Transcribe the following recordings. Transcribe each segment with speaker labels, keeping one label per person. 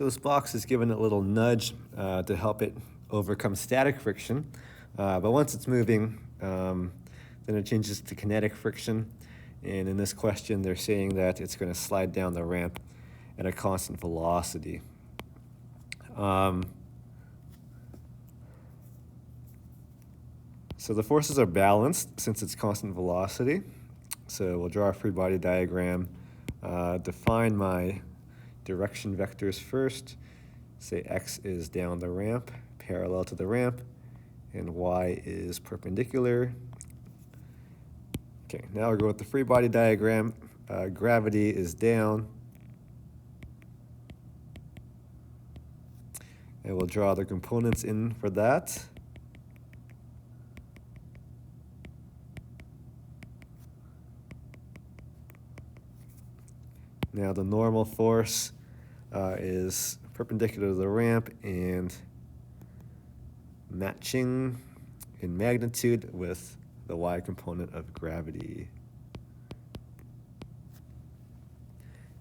Speaker 1: So this box is given a little nudge to help it overcome static friction. But once it's moving, then it changes to kinetic friction. And in this question, they're saying that it's going to slide down the ramp at a constant velocity. So the forces are balanced since it's constant velocity. So we'll draw a free body diagram, define my direction vectors first. Say x is down the ramp, parallel to the ramp, and y is perpendicular. Okay, now we'll go with the free body diagram. Gravity is down. And we'll draw the components in for that. Now the normal force is perpendicular to the ramp and matching in magnitude with the y component of gravity.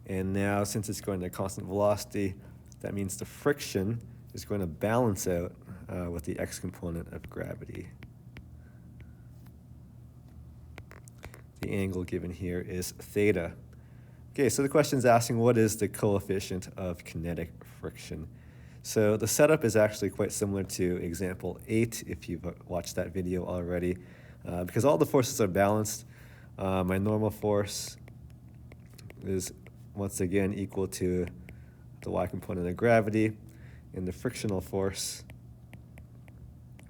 Speaker 1: And now, since it's going to constant velocity, that means the friction is going to balance out with the x component of gravity. The angle given here is theta. Okay, so the question is asking, what is the coefficient of kinetic friction? So the setup is actually quite similar to example 8, if you've watched that video already. Because all the forces are balanced, my normal force is once again equal to the y component of gravity, and the frictional force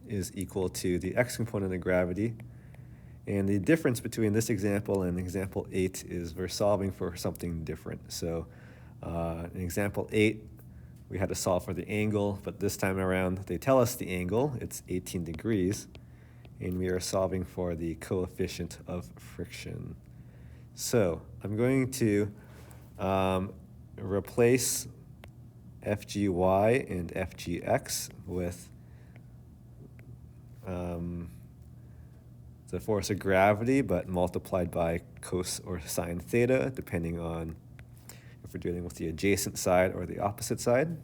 Speaker 1: is equal to the x component of gravity. And the difference between this example and example 8 is we're solving for something different. So in example 8, we had to solve for the angle, but this time around they tell us the angle, it's 18 degrees, and we are solving for the coefficient of friction. So I'm going to replace FGY and FGX with the force of gravity, but multiplied by cos or sine theta, depending on if we're dealing with the adjacent side or the opposite side.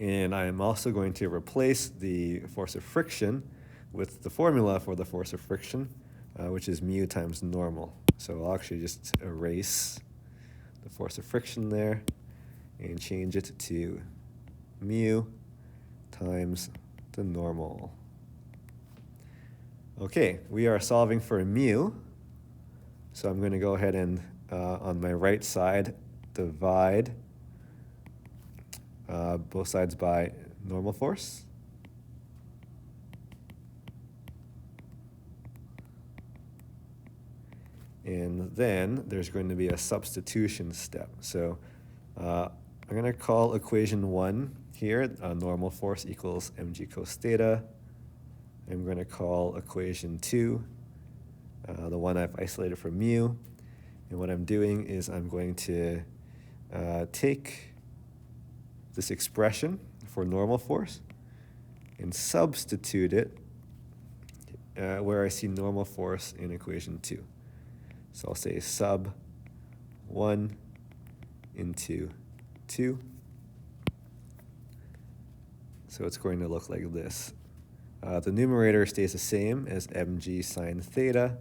Speaker 1: And I am also going to replace the force of friction with the formula for the force of friction, which is mu times normal. So I'll actually just erase the force of friction there and change it to mu times the normal. Okay, we are solving for mu. So I'm going to go ahead and on my right side divide both sides by normal force. And then there's going to be a substitution step. So I'm going to call equation 1 here, normal force equals mg cos theta. I'm going to call equation 2, the one I've isolated from mu. And what I'm doing is I'm going to take this expression for normal force and substitute it where I see normal force in equation 2. So I'll say sub 1 into 2. So it's going to look like this. The numerator stays the same as mg sine theta,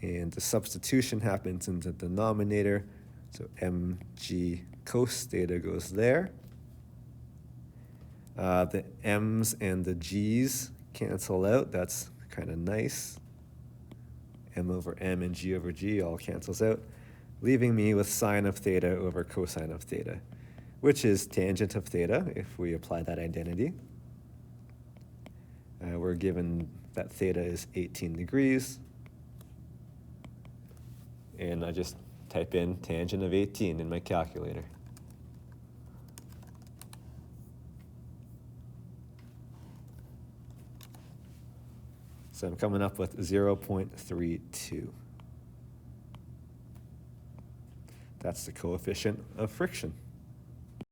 Speaker 1: and the substitution happens in the denominator. So mg cos theta goes there. The m's and the g's cancel out. That's kind of nice. M over m and g over g all cancels out, leaving me with sine of theta over cosine of theta, which is tangent of theta if we apply that identity. We're given that theta is 18 degrees, and I just type in tangent of 18 in my calculator. So I'm coming up with 0.32. That's the coefficient of friction.